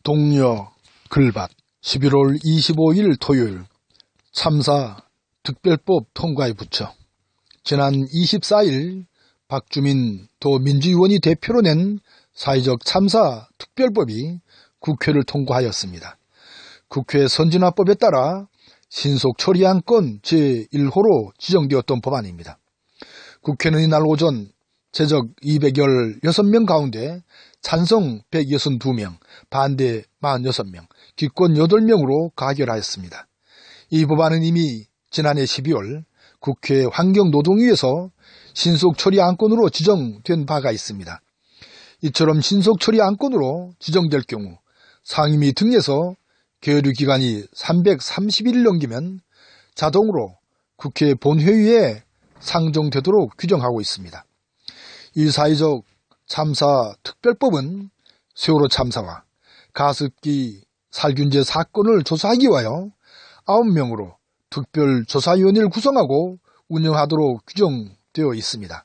동료 글밭 11월 25일 토요일 참사 특별법 통과에 붙여 지난 24일 박주민 도민주의원이 대표로 낸 사회적 참사 특별법이 국회를 통과하였습니다. 국회 선진화법에 따라 신속 처리안건 제1호로 지정되었던 법안입니다. 국회는 이날 오전 제적 216명 가운데 찬성 162명, 반대 46명, 기권 8명으로 가결하였습니다. 이 법안은 이미 지난해 12월 국회 환경노동위에서 신속처리안건으로 지정된 바가 있습니다. 이처럼 신속처리안건으로 지정될 경우 상임위 등에서 계류기간이 330일을 넘기면 자동으로 국회 본회의에 상정되도록 규정하고 있습니다. 이 사회적 참사 특별법은 세월호 참사와 가습기 살균제 사건을 조사하기 위하여 9명으로 특별조사위원회를 구성하고 운영하도록 규정되어 있습니다.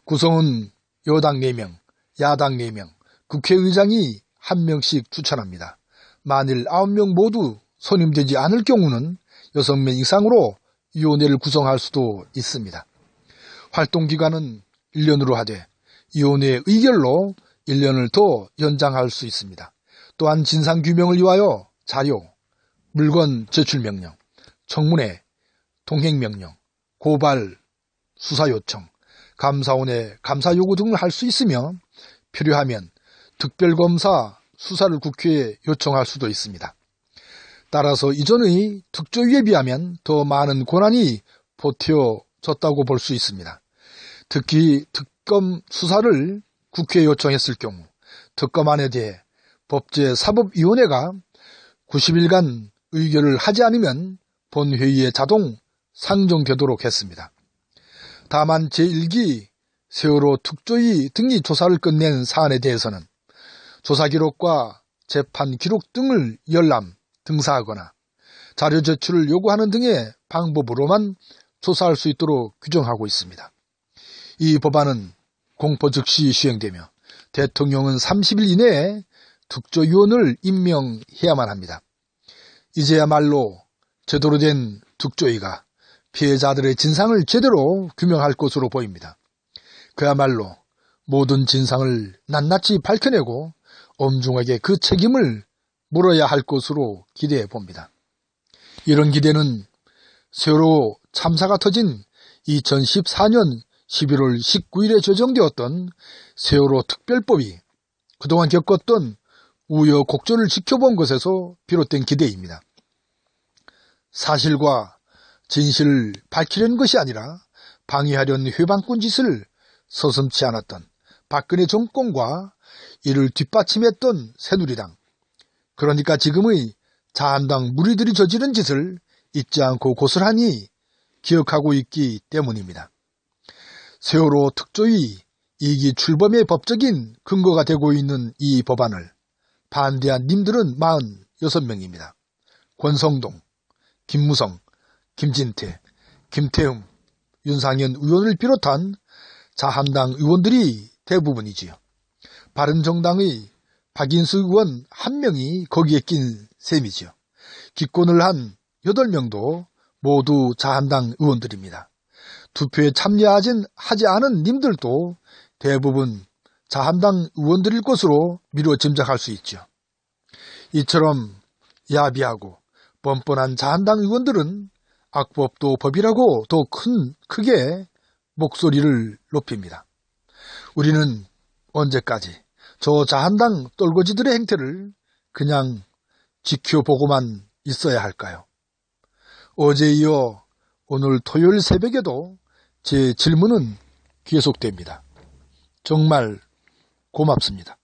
구성은 여당 4명, 야당 4명, 국회의장이 1명씩 추천합니다. 만일 9명 모두 선임되지 않을 경우는 6명 이상으로 위원회를 구성할 수도 있습니다. 활동기간은 1년으로 하되 위원회 의결로 1년을 더 연장할 수 있습니다. 또한 진상규명을 위하여 자료, 물건 제출명령, 청문회, 동행명령, 고발, 수사요청, 감사원의 감사요구 등을 할 수 있으며 필요하면 특별검사 수사를 국회에 요청할 수도 있습니다. 따라서 이전의 특조위에 비하면 더 많은 권한이 보태어졌다고 볼 수 있습니다. 특히 특검 수사를 국회에 요청했을 경우 특검안에 대해 법제사법위원회가 90일간 의결을 하지 않으면 본회의에 자동 상정되도록 했습니다. 다만 제1기 세월호 특조위 등이 조사를 끝낸 사안에 대해서는 조사 기록과 재판 기록 등을 열람, 등사하거나 자료 제출을 요구하는 등의 방법으로만 조사할 수 있도록 규정하고 있습니다. 이 법안은 공포 즉시 시행되며 대통령은 30일 이내에 특조위원을 임명해야만 합니다. 이제야말로 제대로 된 특조위가 피해자들의 진상을 제대로 규명할 것으로 보입니다. 그야말로 모든 진상을 낱낱이 밝혀내고 엄중하게 그 책임을 물어야 할 것으로 기대해 봅니다. 이런 기대는 세월호 참사가 터진 2014년 11월 19일에 제정되었던 세월호 특별법이 그동안 겪었던 우여곡절을 지켜본 것에서 비롯된 기대입니다. 사실과 진실을 밝히려는 것이 아니라 방해하려는 회방꾼 짓을 서슴지 않았던 박근혜 정권과 이를 뒷받침했던 새누리당, 그러니까 지금의 자한당 무리들이 저지른 짓을 잊지 않고 고스란히 기억하고 있기 때문입니다. 세월호 특조위 2기 출범의 법적인 근거가 되고 있는 이 법안을 반대한 님들은 46명입니다. 권성동, 김무성, 김진태, 김태흠, 윤상현 의원을 비롯한 자한당 의원들이 대부분이지요. 바른정당의 박인수 의원 1명이 거기에 낀 셈이지요. 기권을 한 8명도 모두 자한당 의원들입니다. 투표에 참여하지 않은 님들도 대부분 자한당 의원들일 것으로 미루어 짐작할 수 있죠. 이처럼 야비하고 뻔뻔한 자한당 의원들은 악법도 법이라고 더 크게 목소리를 높입니다. 우리는 언제까지 저 자한당 떨거지들의 행태를 그냥 지켜보고만 있어야 할까요? 어제에 이어 오늘 토요일 새벽에도 제 질문은 계속됩니다. 정말 고맙습니다.